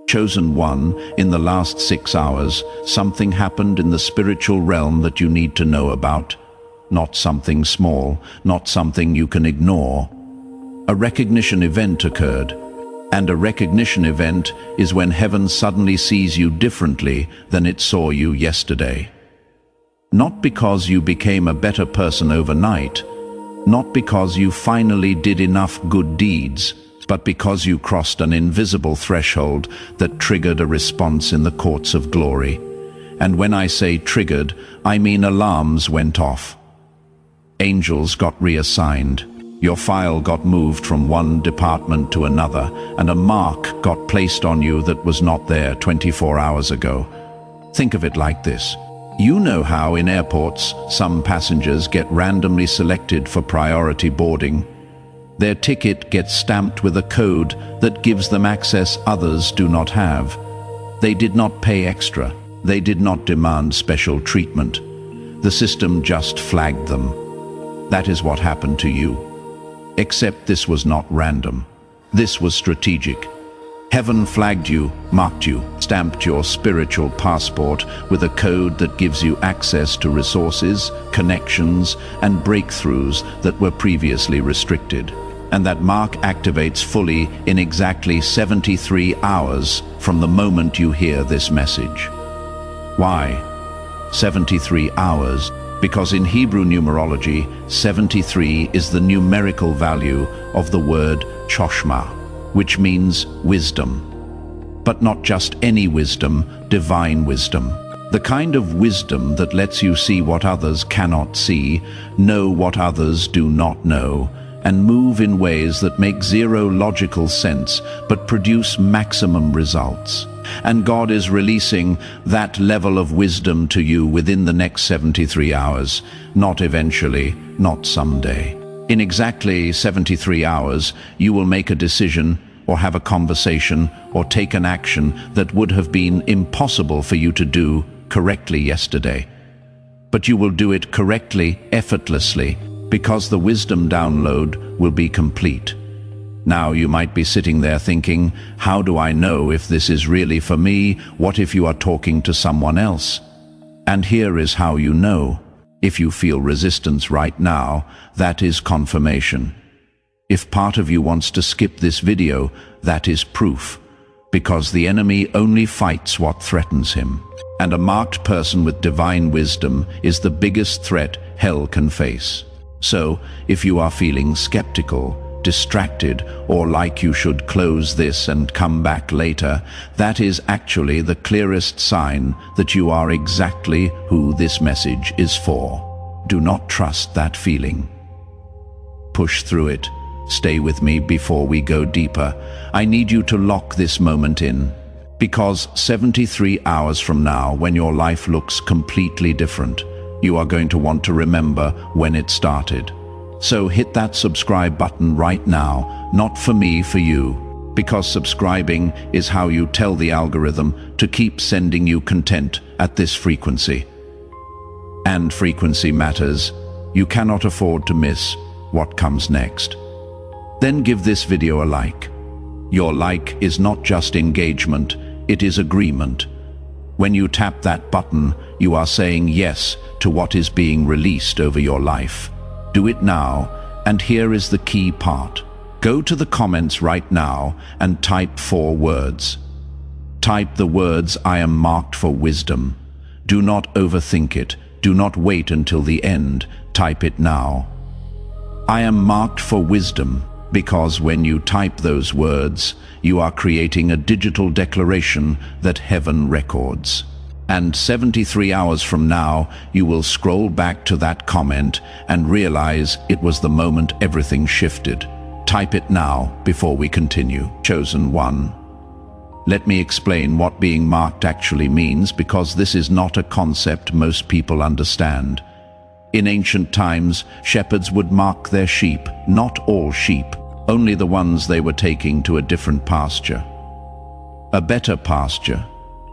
Chosen one, in the last 6 hours, something happened in the spiritual realm that you need to know about. Not something small, not something you can ignore. A recognition event occurred. And a recognition event is when heaven suddenly sees you differently than it saw you yesterday. Not because you became a better person overnight, not because you finally did enough good deeds, but because you crossed an invisible threshold that triggered a response in the courts of glory. And when I say triggered, I mean alarms went off. Angels got reassigned. Your file got moved from one department to another, and a mark got placed on you that was not there 24 hours ago. Think of it like this. You know how in airports some passengers get randomly selected for priority boarding. Their ticket gets stamped with a code that gives them access others do not have. They did not pay extra. They did not demand special treatment. The system just flagged them. That is what happened to you. Except this was not random. This was strategic. Heaven flagged you, marked you, stamped your spiritual passport with a code that gives you access to resources, connections, and breakthroughs that were previously restricted. And that mark activates fully in exactly 73 hours from the moment you hear this message. Why 73 hours? Because in Hebrew numerology, 73 is the numerical value of the word choshmah, which means wisdom. But not just any wisdom, divine wisdom. The kind of wisdom that lets you see what others cannot see, know what others do not know, and move in ways that make zero logical sense but produce maximum results. And God is releasing that level of wisdom to you within the next 73 hours, not eventually, not someday. In exactly 73 hours, you will make a decision or have a conversation or take an action that would have been impossible for you to do correctly yesterday. But you will do it correctly, effortlessly, because the wisdom download will be complete. Now you might be sitting there thinking, how do I know if this is really for me? What if you are talking to someone else? And here is how you know. If you feel resistance right now, that is confirmation. If part of you wants to skip this video, that is proof. Because the enemy only fights what threatens him. And a marked person with divine wisdom is the biggest threat hell can face. So, if you are feeling skeptical, distracted, or like you should close this and come back later, that is actually the clearest sign that you are exactly who this message is for. Do not trust that feeling. Push through it. Stay with me before we go deeper. I need you to lock this moment in. Because 73 hours from now, when your life looks completely different, you are going to want to remember when it started. So hit that subscribe button right now, not for me, for you. Because subscribing is how you tell the algorithm to keep sending you content at this frequency. And frequency matters. You cannot afford to miss what comes next. Then give this video a like. Your like is not just engagement, it is agreement. When you tap that button, you are saying yes to what is being released over your life. Do it now, and here is the key part. Go to the comments right now and type 4 words. Type the words, "I am marked for wisdom." Do not overthink it. Do not wait until the end. Type it now. I am marked for wisdom, because when you type those words, you are creating a digital declaration that heaven records. And 73 hours from now, you will scroll back to that comment and realize it was the moment everything shifted. Type it now before we continue. Chosen one. Let me explain what being marked actually means, because this is not a concept most people understand. In ancient times, shepherds would mark their sheep, not all sheep, only the ones they were taking to a different pasture. A better pasture.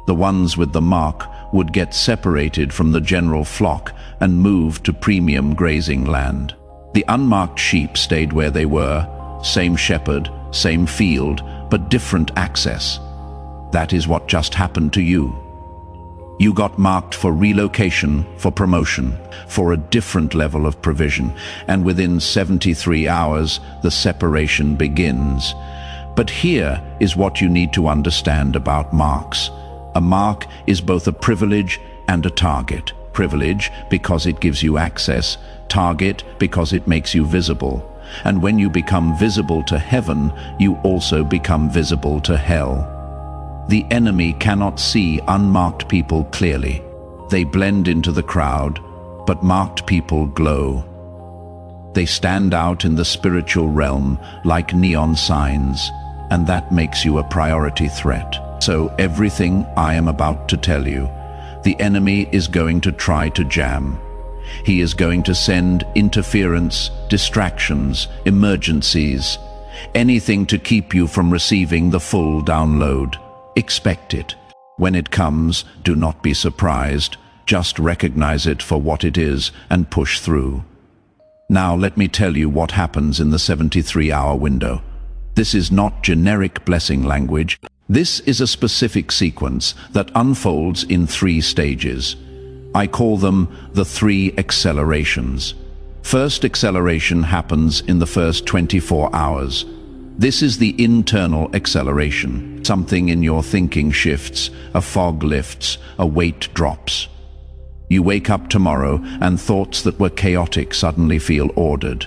The ones with the mark would get separated from the general flock and moved to premium grazing land. The unmarked sheep stayed where they were, same shepherd, same field, but different access. That is what just happened to you. You got marked for relocation, for promotion, for a different level of provision, and within 73 hours, the separation begins. But here is what you need to understand about marks. A mark is both a privilege and a target. Privilege because it gives you access, target because it makes you visible. And when you become visible to heaven, you also become visible to hell. The enemy cannot see unmarked people clearly. They blend into the crowd, but marked people glow. They stand out in the spiritual realm like neon signs, and that makes you a priority threat. So everything I am about to tell you, the enemy is going to try to jam. He is going to send interference, distractions, emergencies, anything to keep you from receiving the full download. Expect it. When it comes, do not be surprised. Just recognize it for what it is and push through. Now let me tell you what happens in the 73-hour window. This is not generic blessing language. This is a specific sequence that unfolds in 3 stages. I call them the 3 accelerations. First acceleration happens in the first 24 hours. This is the internal acceleration. Something in your thinking shifts, a fog lifts, a weight drops. You wake up tomorrow and thoughts that were chaotic suddenly feel ordered.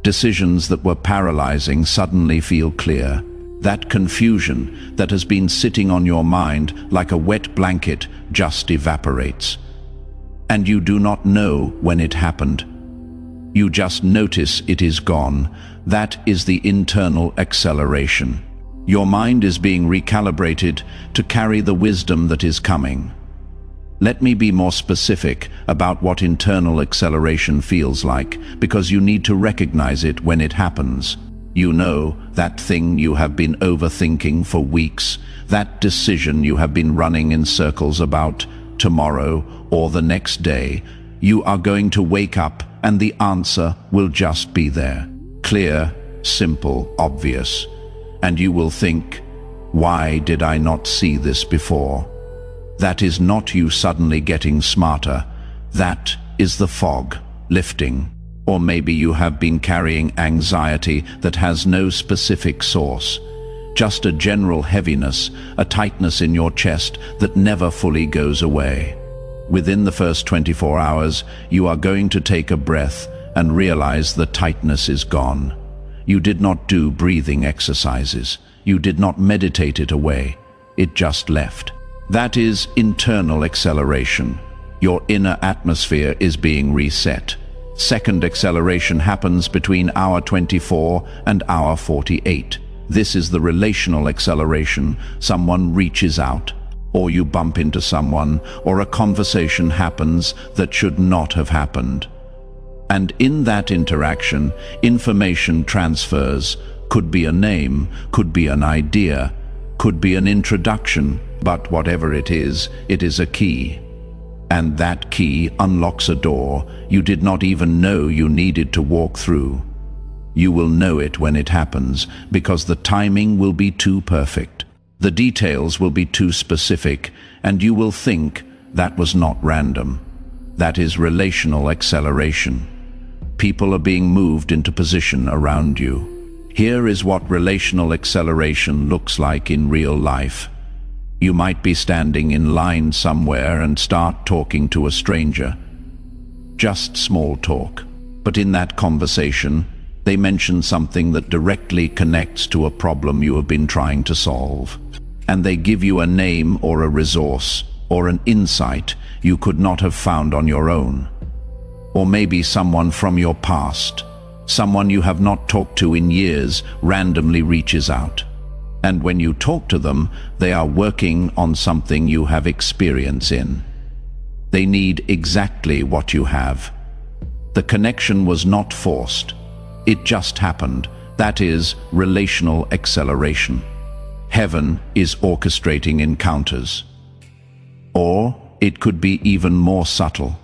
Decisions that were paralyzing suddenly feel clear. That confusion that has been sitting on your mind like a wet blanket just evaporates. And you do not know when it happened. You just notice it is gone. That is the internal acceleration. Your mind is being recalibrated to carry the wisdom that is coming. Let me be more specific about what internal acceleration feels like, because you need to recognize it when it happens. You know, that thing you have been overthinking for weeks, that decision you have been running in circles about, tomorrow or the next day, you are going to wake up and the answer will just be there. Clear, simple, obvious. And you will think, why did I not see this before? That is not you suddenly getting smarter. That is the fog lifting. Or maybe you have been carrying anxiety that has no specific source. Just a general heaviness, a tightness in your chest that never fully goes away. Within the first 24 hours, you are going to take a breath and realize the tightness is gone. You did not do breathing exercises. You did not meditate it away. It just left. That is internal acceleration. Your inner atmosphere is being reset. Second acceleration happens between hour 24 and hour 48. This is the relational acceleration. Someone reaches out, or you bump into someone, or a conversation happens that should not have happened. And in that interaction, information transfers. Could be a name, could be an idea, could be an introduction, but whatever it is a key. And that key unlocks a door you did not even know you needed to walk through. You will know it when it happens, because the timing will be too perfect. The details will be too specific, and you will think that was not random. That is relational acceleration. People are being moved into position around you. Here is what relational acceleration looks like in real life. You might be standing in line somewhere and start talking to a stranger. Just small talk. But in that conversation, they mention something that directly connects to a problem you have been trying to solve. And they give you a name or a resource or an insight you could not have found on your own. Or maybe someone from your past, someone you have not talked to in years, randomly reaches out. And when you talk to them, they are working on something you have experience in. They need exactly what you have. The connection was not forced. It just happened. That is relational acceleration. Heaven is orchestrating encounters. Or it could be even more subtle.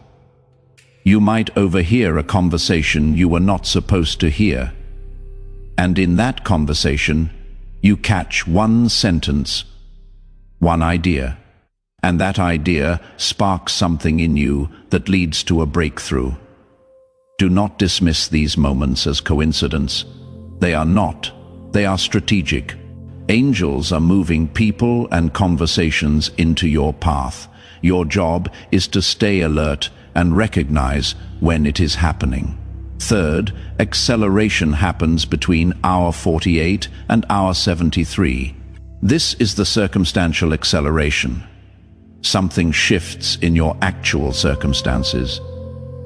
You might overhear a conversation you were not supposed to hear. And in that conversation, you catch one sentence one idea. And that idea sparks something in you that leads to a breakthrough. Do not dismiss these moments as coincidence. They are not. They are strategic. Angels are moving people and conversations into your path. Your job is to stay alert and recognize when it is happening. Third, acceleration happens between hour 48 and hour 73. This is the circumstantial acceleration. Something shifts in your actual circumstances,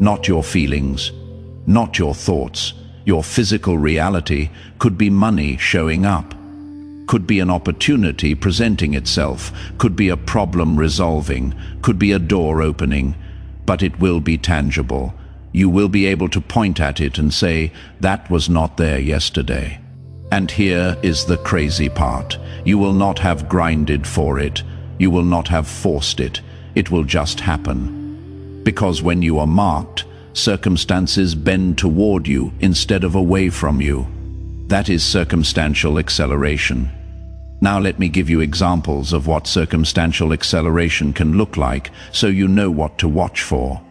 not your feelings, not your thoughts. Your physical reality could be money showing up, could be an opportunity presenting itself, could be a problem resolving, could be a door opening, but it will be tangible. You will be able to point at it and say, that was not there yesterday. And here is the crazy part. You will not have grinded for it. You will not have forced it. It will just happen. Because when you are marked, circumstances bend toward you instead of away from you. That is circumstantial acceleration. Now let me give you examples of what circumstantial acceleration can look like so you know what to watch for.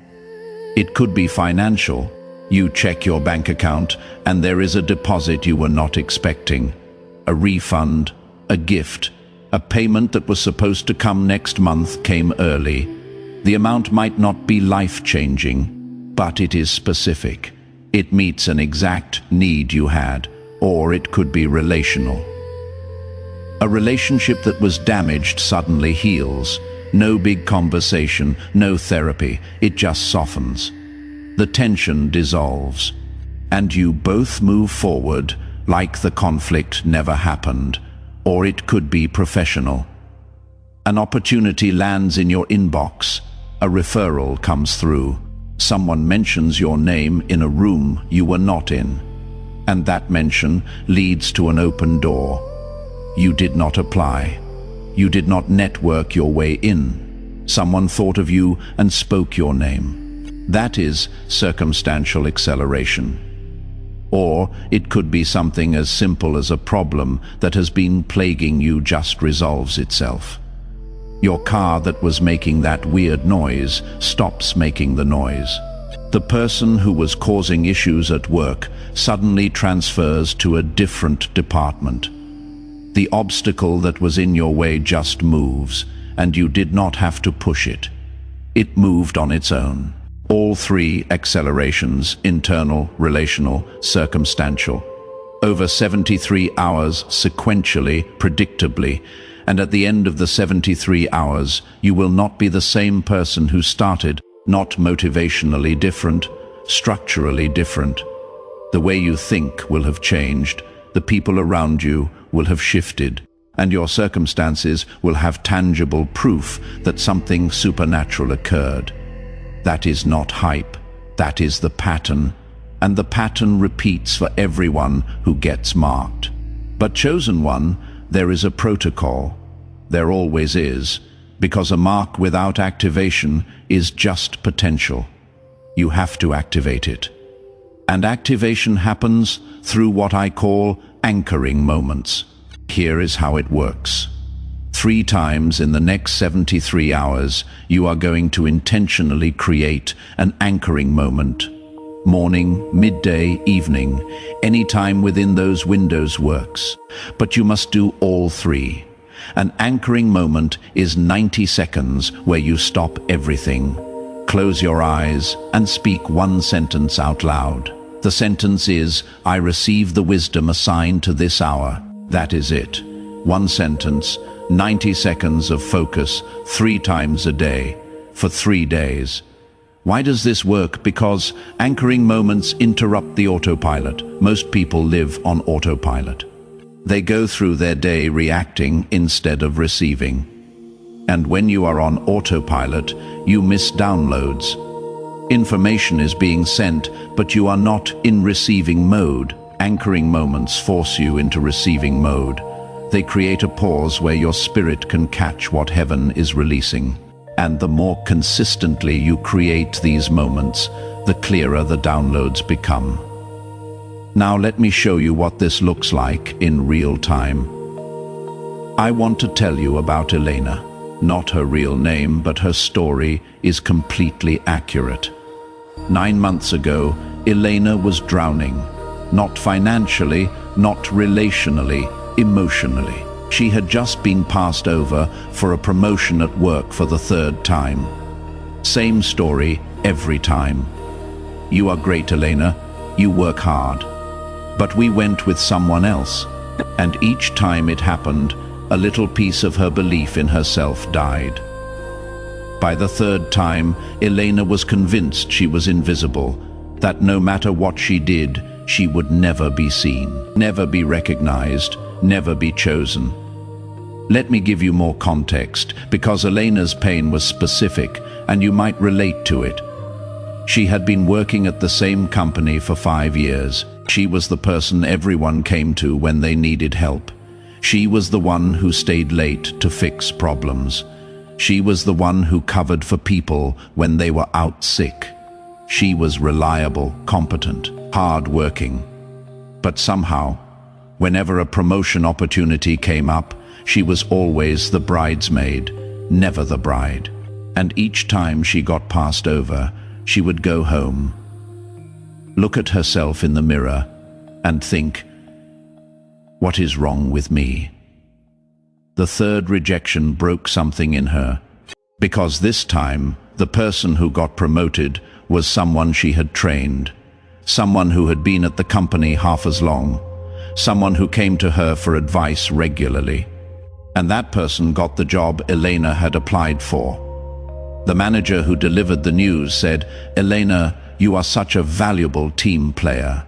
It could be financial. You check your bank account and there is a deposit you were not expecting, a refund, a gift, a payment that was supposed to come next month came early. The amount might not be life-changing, but it is specific. It meets an exact need you had, or it could be relational. A relationship that was damaged suddenly heals. No big conversation, no therapy, it just softens. The tension dissolves, and you both move forward like the conflict never happened. Or it could be professional. An opportunity lands in your inbox. A referral comes through. Someone mentions your name in a room you were not in. And that mention leads to an open door. You did not apply. You did not network your way in. Someone thought of you and spoke your name. That is circumstantial acceleration. Or it could be something as simple as a problem that has been plaguing you just resolves itself. Your car that was making that weird noise stops making the noise. The person who was causing issues at work suddenly transfers to a different department. The obstacle that was in your way just moves, and you did not have to push it. It moved on its own. All three accelerations, internal, relational, circumstantial, over 73 hours sequentially, predictably, and at the end of the 73 hours, you will not be the same person who started, not motivationally different, structurally different. The way you think will have changed, the people around you will have shifted, and your circumstances will have tangible proof that something supernatural occurred. That is not hype, that is the pattern, and the pattern repeats for everyone who gets marked. But chosen one, there is a protocol. There always is, because a mark without activation is just potential. You have to activate it. And activation happens through what I call anchoring moments. Here is how it works. 3 times in the next 73 hours, you are going to intentionally create an anchoring moment. Morning, midday, evening, any time within those windows works. But you must do all 3. An anchoring moment is 90 seconds where you stop everything. Close your eyes and speak one sentence out loud. The sentence is, I receive the wisdom assigned to this hour. That is it. One sentence, 90 seconds of focus, 3 times a day, for 3 days. Why does this work? Because anchoring moments interrupt the autopilot. Most people live on autopilot. They go through their day reacting instead of receiving. And when you are on autopilot, you miss downloads. Information is being sent, but you are not in receiving mode. Anchoring moments force you into receiving mode. They create a pause where your spirit can catch what heaven is releasing. And the more consistently you create these moments, the clearer the downloads become. Now let me show you what this looks like in real time. I want to tell you about Elena. Not her real name, but her story is completely accurate. 9 months ago, Elena was drowning. Not financially, not relationally, emotionally. She had just been passed over for a promotion at work for the 3rd time. Same story every time. You are great, Elena. You work hard. But we went with someone else, and each time it happened, a little piece of her belief in herself died. By the 3rd time, Elena was convinced she was invisible, that no matter what she did, she would never be seen, never be recognized, never be chosen. Let me give you more context, because Elena's pain was specific, and you might relate to it. She had been working at the same company for 5 years. She was the person everyone came to when they needed help. She was the one who stayed late to fix problems. She was the one who covered for people when they were out sick. She was reliable, competent, hard-working. But somehow, whenever a promotion opportunity came up, she was always the bridesmaid, never the bride. And each time she got passed over, she would go home, look at herself in the mirror, and think, what is wrong with me? The 3rd rejection broke something in her, because this time, the person who got promoted was someone she had trained, someone who had been at the company half as long, someone who came to her for advice regularly. And that person got the job Elena had applied for. The manager who delivered the news said, "Elena, you are such a valuable team player.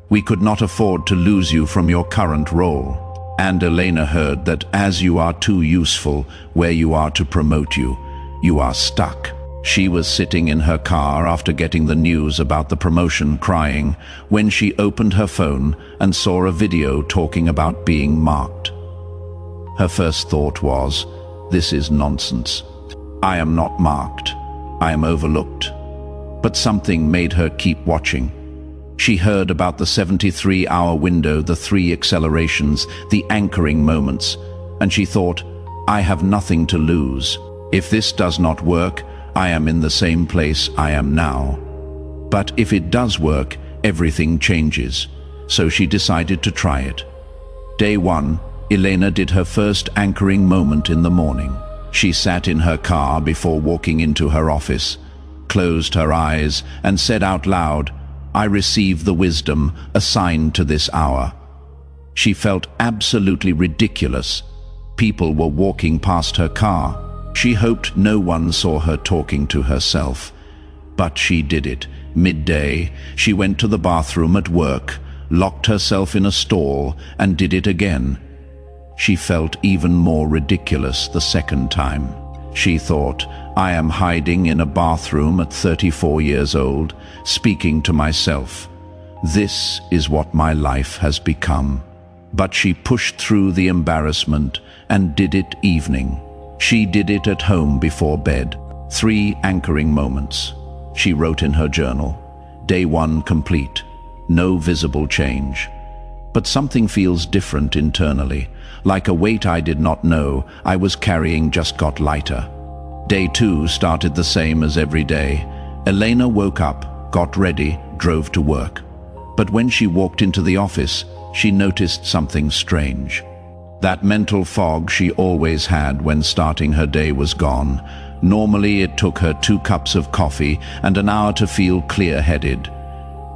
We could not afford to lose you from your current role." And Elena heard that as you are too useful where you are to promote you, you are stuck. She was sitting in her car after getting the news about the promotion, crying, when she opened her phone and saw a video talking about being marked. Her first thought was, this is nonsense. I am not marked. I am overlooked. But something made her keep watching. She heard about the 73-hour window, the 3 accelerations, the anchoring moments, and she thought, I have nothing to lose. If this does not work, I am in the same place I am now. But if it does work, everything changes. So she decided to try it. Day 1, Elena did her first anchoring moment in the morning. She sat in her car before walking into her office, closed her eyes, and said out loud, I receive the wisdom assigned to this hour. She felt absolutely ridiculous. People were walking past her car. She hoped no one saw her talking to herself. But she did it. Midday, she went to the bathroom at work, locked herself in a stall, and did it again. She felt even more ridiculous the second time. She thought, I am hiding in a bathroom at 34 years old, speaking to myself. This is what my life has become. But she pushed through the embarrassment and did it evening. She did it at home before bed. 3 anchoring moments. She wrote in her journal. Day 1 complete. No visible change. But something feels different internally. Like a weight I did not know I was carrying just got lighter. Day 2 started the same as every day. Elena woke up, got ready, drove to work. But when she walked into the office, she noticed something strange. That mental fog she always had when starting her day was gone. Normally it took her 2 cups of coffee and an hour to feel clear-headed.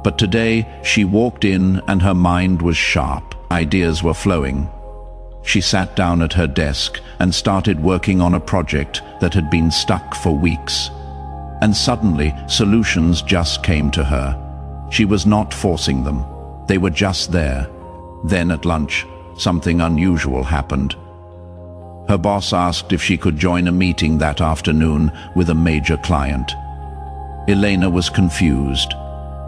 But today she walked in and her mind was sharp. Ideas were flowing. She sat down at her desk and started working on a project that had been stuck for weeks. And suddenly, solutions just came to her. She was not forcing them. They were just there. Then at lunch, something unusual happened. Her boss asked if she could join a meeting that afternoon with a major client. Elena was confused.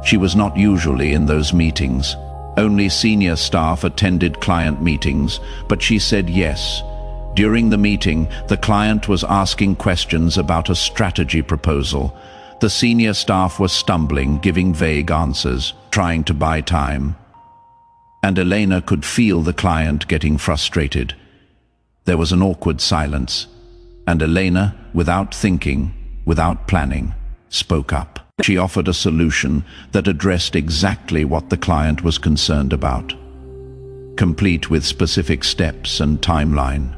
She was not usually in those meetings. Only senior staff attended client meetings, but she said yes. During the meeting, the client was asking questions about a strategy proposal. The senior staff was stumbling, giving vague answers, trying to buy time. And Elena could feel the client getting frustrated. There was an awkward silence, and Elena, without thinking, without planning, spoke up. She offered a solution that addressed exactly what the client was concerned about, complete with specific steps and timeline.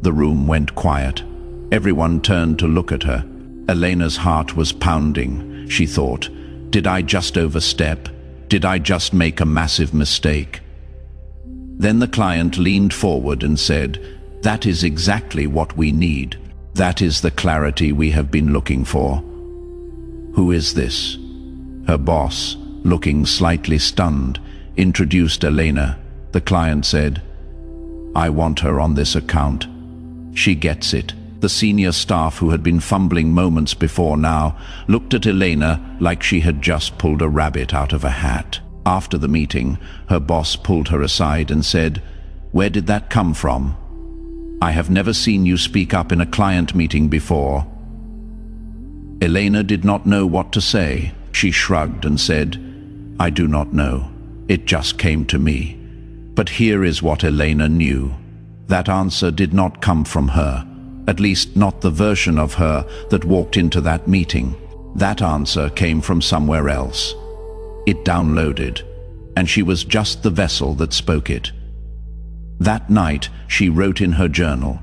The room went quiet. Everyone turned to look at her. Elena's heart was pounding. She thought, did I just overstep? Did I just make a massive mistake? Then the client leaned forward and said, that is exactly what we need. That is the clarity we have been looking for. Who is this? Her boss, looking slightly stunned, introduced Elena. The client said, I want her on this account. She gets it. The senior staff, who had been fumbling moments before now, looked at Elena like she had just pulled a rabbit out of a hat. After the meeting, her boss pulled her aside and said, where did that come from? I have never seen you speak up in a client meeting before. Elena did not know what to say. She shrugged and said, I do not know. It just came to me. But here is what Elena knew. That answer did not come from her, at least not the version of her that walked into that meeting. That answer came from somewhere else. It downloaded, and she was just the vessel that spoke it. That night, she wrote in her journal,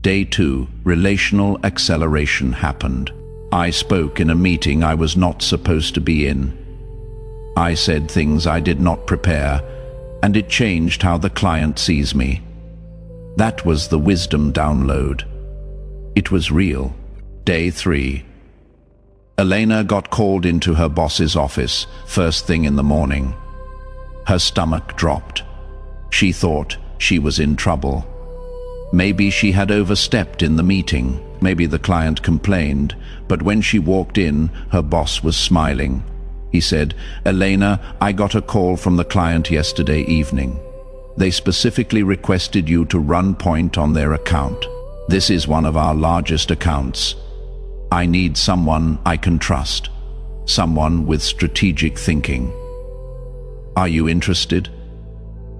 Day 2, relational acceleration happened. I spoke in a meeting I was not supposed to be in. I said things I did not prepare, and it changed how the client sees me. That was the wisdom download. It was real. Day 3. Elena got called into her boss's office first thing in the morning. Her stomach dropped. She thought she was in trouble. Maybe she had overstepped in the meeting. Maybe the client complained. But when she walked in, her boss was smiling. He said, Elena, I got a call from the client yesterday evening. They specifically requested you to run point on their account. This is one of our largest accounts. I need someone I can trust, someone with strategic thinking. Are you interested?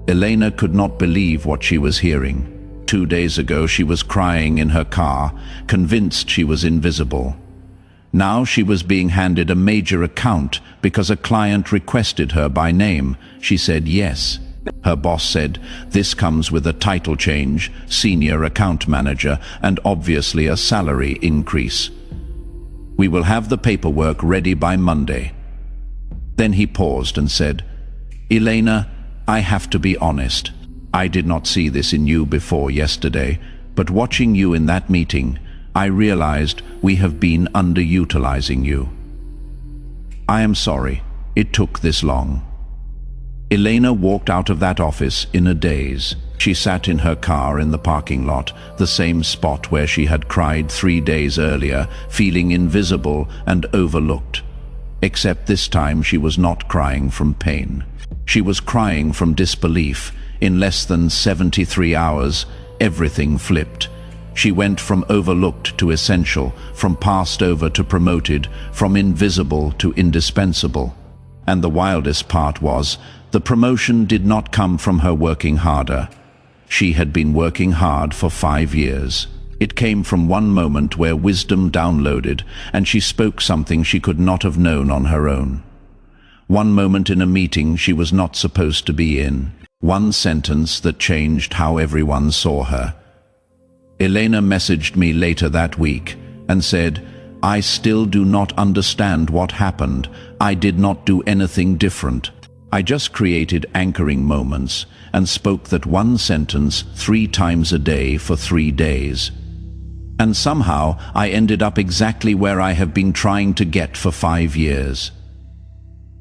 Elena could not believe what she was hearing. 2 days ago she was crying in her car, convinced she was invisible. Now she was being handed a major account because a client requested her by name. She said yes. Her boss said, this comes with a title change, senior account manager, and obviously a salary increase. We will have the paperwork ready by Monday. Then he paused and said, Elena, I have to be honest. I did not see this in you before yesterday, but watching you in that meeting, I realized we have been underutilizing you. I am sorry it took this long. Elena walked out of that office in a daze. She sat in her car in the parking lot, the same spot where she had cried 3 days earlier, feeling invisible and overlooked. Except this time she was not crying from pain. She was crying from disbelief. In less than 73 hours, everything flipped. She went from overlooked to essential, from passed over to promoted, from invisible to indispensable. And the wildest part was, the promotion did not come from her working harder. She had been working hard for 5 years. It came from one moment where wisdom downloaded, and she spoke something she could not have known on her own. One moment in a meeting she was not supposed to be in. One sentence that changed how everyone saw her. Elena messaged me later that week and said, I still do not understand what happened. I did not do anything different. I just created anchoring moments and spoke that one sentence 3 times a day for 3 days. And somehow I ended up exactly where I have been trying to get for 5 years.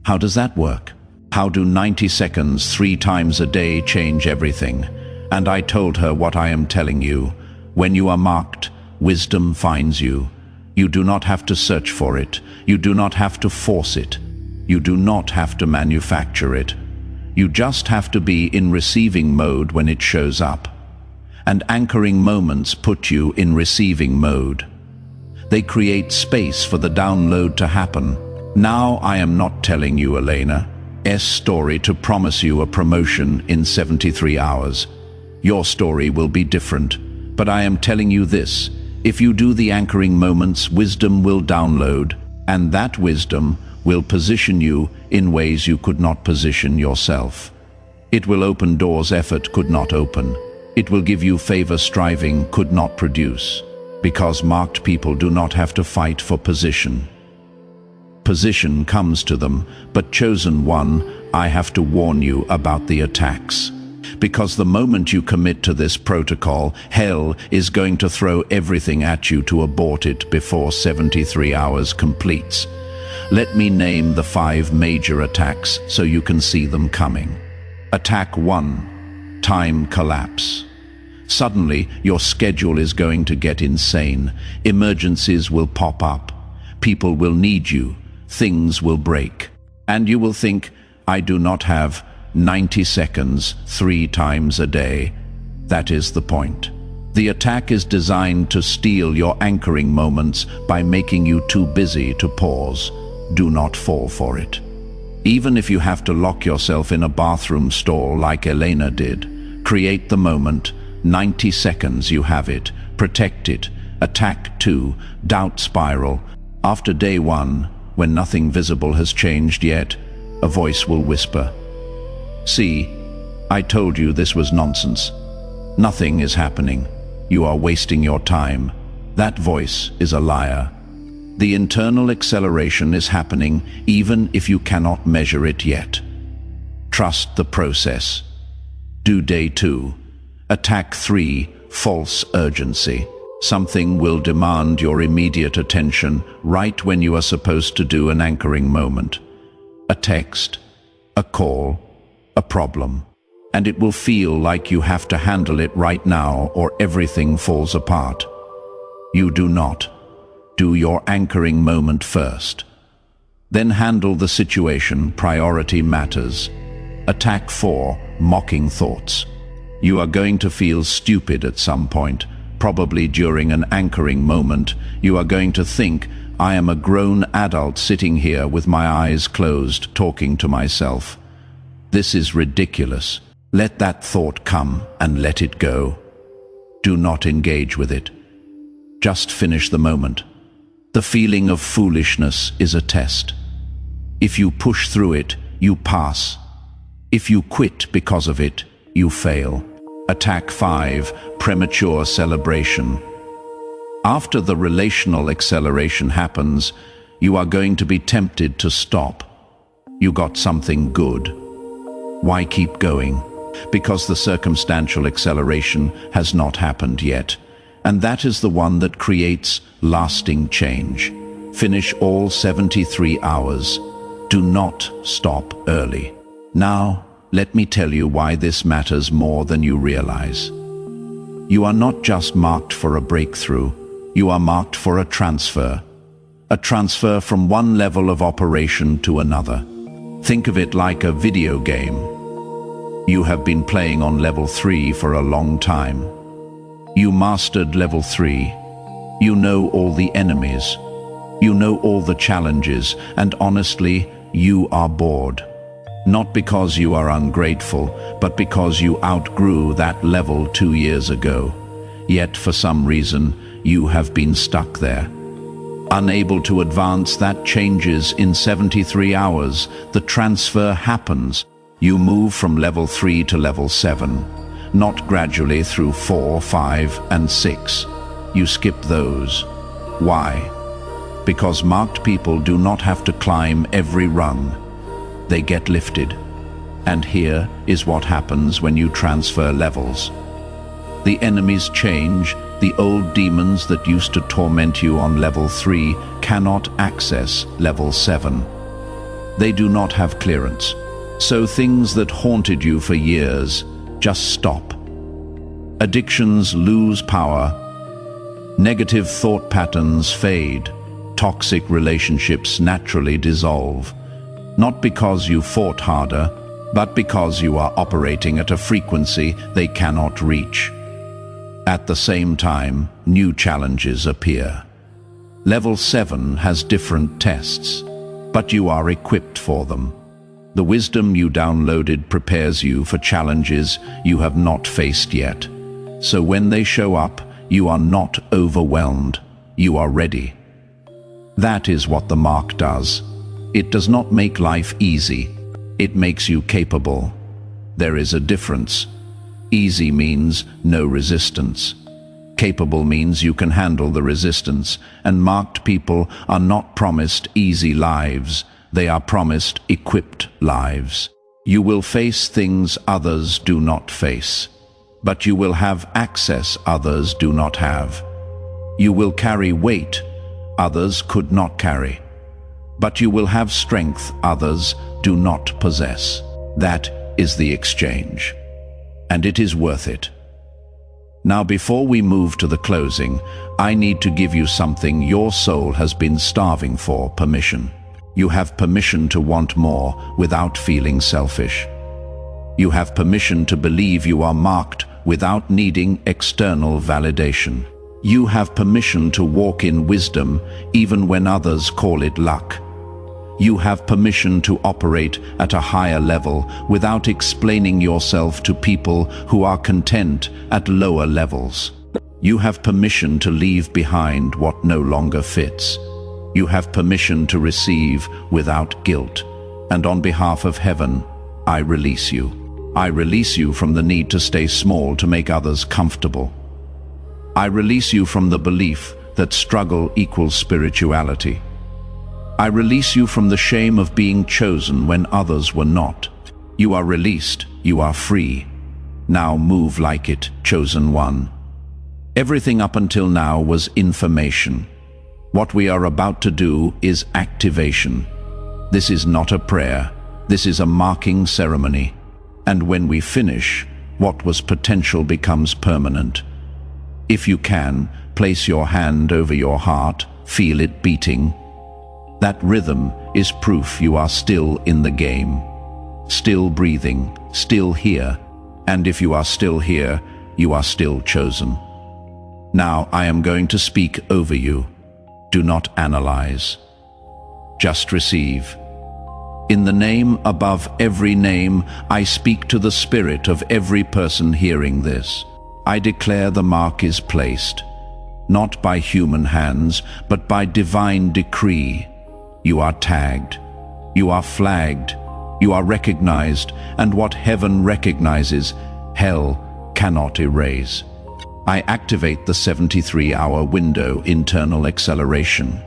How does that work? How do 90 seconds 3 times a day change everything? And I told her what I am telling you. When you are marked, wisdom finds you. You do not have to search for it. You do not have to force it. You do not have to manufacture it. You just have to be in receiving mode when it shows up. And anchoring moments put you in receiving mode. They create space for the download to happen. Now I am not telling you Elena's story to promise you a promotion in 73 hours. Your story will be different, but I am telling you this: if you do the anchoring moments, wisdom will download, and that wisdom will position you in ways you could not position yourself. It will open doors effort could not open. It will give you favor striving could not produce, because marked people do not have to fight for position. Position comes to them, but chosen one, I have to warn you about the attacks. Because the moment you commit to this protocol, hell is going to throw everything at you to abort it before 73 hours completes. Let me name the 5 major attacks so you can see them coming. Attack 1. Time collapse. Suddenly, your schedule is going to get insane. Emergencies will pop up. People will need you. Things will break. And you will think, I do not have 90 seconds 3 times a day. That is the point. The attack is designed to steal your anchoring moments by making you too busy to pause. Do not fall for it. Even if you have to lock yourself in a bathroom stall like Elena did, create the moment. 90 seconds you have it. Protect it. Attack 2. Doubt spiral. After day 1, when nothing visible has changed yet, a voice will whisper, "See, I told you this was nonsense. Nothing is happening. You are wasting your time." That voice is a liar. The internal acceleration is happening even if you cannot measure it yet. Trust the process. Do day 2. Attack 3. False urgency. Something will demand your immediate attention right when you are supposed to do an anchoring moment. A text, a call, a problem, and it will feel like you have to handle it right now or everything falls apart. You do not. Do your anchoring moment first. Then handle the situation. Priority matters. Attack 4. Mocking thoughts. You are going to feel stupid at some point. Probably during an anchoring moment, you are going to think, I am a grown adult sitting here with my eyes closed, talking to myself. This is ridiculous. Let that thought come and let it go. Do not engage with it. Just finish the moment. The feeling of foolishness is a test. If you push through it, you pass. If you quit because of it, you fail. Attack 5. Premature celebration. After the relational acceleration happens, you are going to be tempted to stop. You got something good. Why keep going? Because the circumstantial acceleration has not happened yet. And that is the one that creates lasting change. Finish all 73 hours. Do not stop early. Now, let me tell you why this matters more than you realize. You are not just marked for a breakthrough, you are marked for a transfer. A transfer from one level of operation to another. Think of it like a video game. You have been playing on level 3 for a long time. You mastered level 3. You know all the enemies. You know all the challenges, and honestly, you are bored. Not because you are ungrateful, but because you outgrew that level 2 years ago. Yet for some reason, you have been stuck there. Unable to advance. That changes in 73 hours. The transfer happens. You move from level 3 to level 7. Not gradually through 4, 5, and 6. You skip those. Why? Because marked people do not have to climb every rung. They get lifted. And here is what happens when you transfer levels. The enemies change. The old demons that used to torment you on level 3 cannot access level 7. They do not have clearance. So things that haunted you for years just stop. Addictions lose power. Negative thought patterns fade. Toxic relationships naturally dissolve. Not because you fought harder, but because you are operating at a frequency they cannot reach. At the same time, new challenges appear. Level 7 has different tests, but you are equipped for them. The wisdom you downloaded prepares you for challenges you have not faced yet. So when they show up, you are not overwhelmed. You are ready. That is what the mark does. It does not make life easy. It makes you capable. There is a difference. Easy means no resistance. Capable means you can handle the resistance, and marked people are not promised easy lives. They are promised equipped lives. You will face things others do not face, but you will have access others do not have. You will carry weight others could not carry, but you will have strength others do not possess. That is the exchange, and it is worth it. Now, before we move to the closing, I need to give you something your soul has been starving for: permission. You have permission to want more without feeling selfish. You have permission to believe you are marked without needing external validation. You have permission to walk in wisdom even when others call it luck. You have permission to operate at a higher level without explaining yourself to people who are content at lower levels. You have permission to leave behind what no longer fits. You have permission to receive without guilt. And on behalf of heaven, I release you. I release you from the need to stay small to make others comfortable. I release you from the belief that struggle equals spirituality. I release you from the shame of being chosen when others were not. You are released. You are free. Now move like it, chosen one. Everything up until now was information. What we are about to do is activation. This is not a prayer. This is a marking ceremony. And when we finish, what was potential becomes permanent. If you can, place your hand over your heart, feel it beating. That rhythm is proof you are still in the game, still breathing, still here. And if you are still here, you are still chosen. Now I am going to speak over you. Do not analyze. Just receive. In the name above every name, I speak to the spirit of every person hearing this. I declare the mark is placed, not by human hands, but by divine decree. You are tagged. You are flagged. You are recognized, and what heaven recognizes, hell cannot erase. I activate the 73-hour window internal acceleration.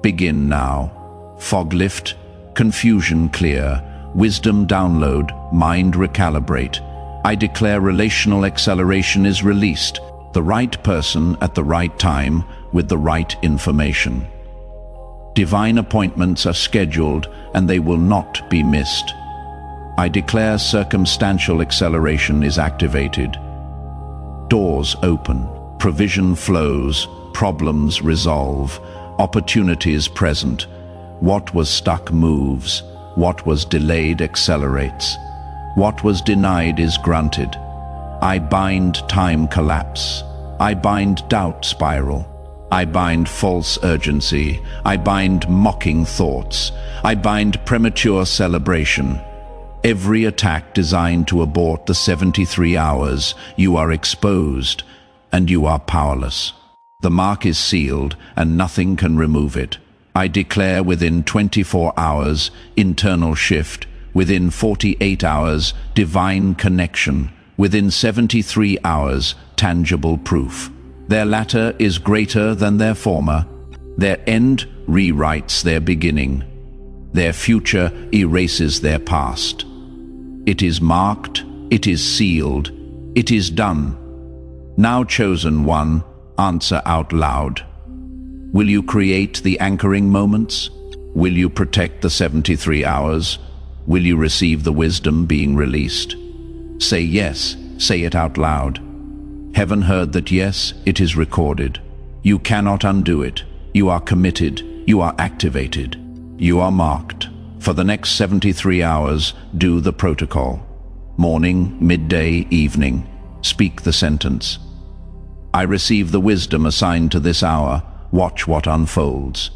Begin now. Fog lift, confusion clear, wisdom download, mind recalibrate. I declare relational acceleration is released, the right person at the right time with the right information. Divine appointments are scheduled and they will not be missed. I declare circumstantial acceleration is activated. Doors open, provision flows, problems resolve, opportunities present. What was stuck moves, what was delayed accelerates. What was denied is granted. I bind time collapse. I bind doubt spiral. I bind false urgency. I bind mocking thoughts. I bind premature celebration. Every attack designed to abort the 73 hours, you are exposed and you are powerless. The mark is sealed and nothing can remove it. I declare within 24 hours, internal shift. Within 48 hours, divine connection. Within 73 hours, tangible proof. Their latter is greater than their former. Their end rewrites their beginning. Their future erases their past. It is marked, it is sealed, it is done. Now, chosen one, answer out loud. Will you create the anchoring moments? Will you protect the 73 hours? Will you receive the wisdom being released? Say yes, say it out loud. Heaven heard that yes, it is recorded. You cannot undo it. You are committed. You are activated. You are marked. For the next 73 hours, do the protocol. Morning, midday, evening. Speak the sentence. I receive the wisdom assigned to this hour. Watch what unfolds.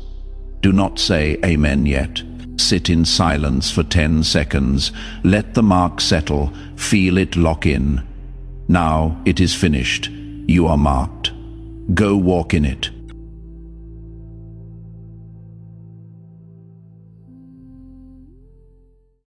Do not say amen yet. Sit in silence for 10 seconds. Let the mark settle. Feel it lock in. Now it is finished. You are marked. Go walk in it.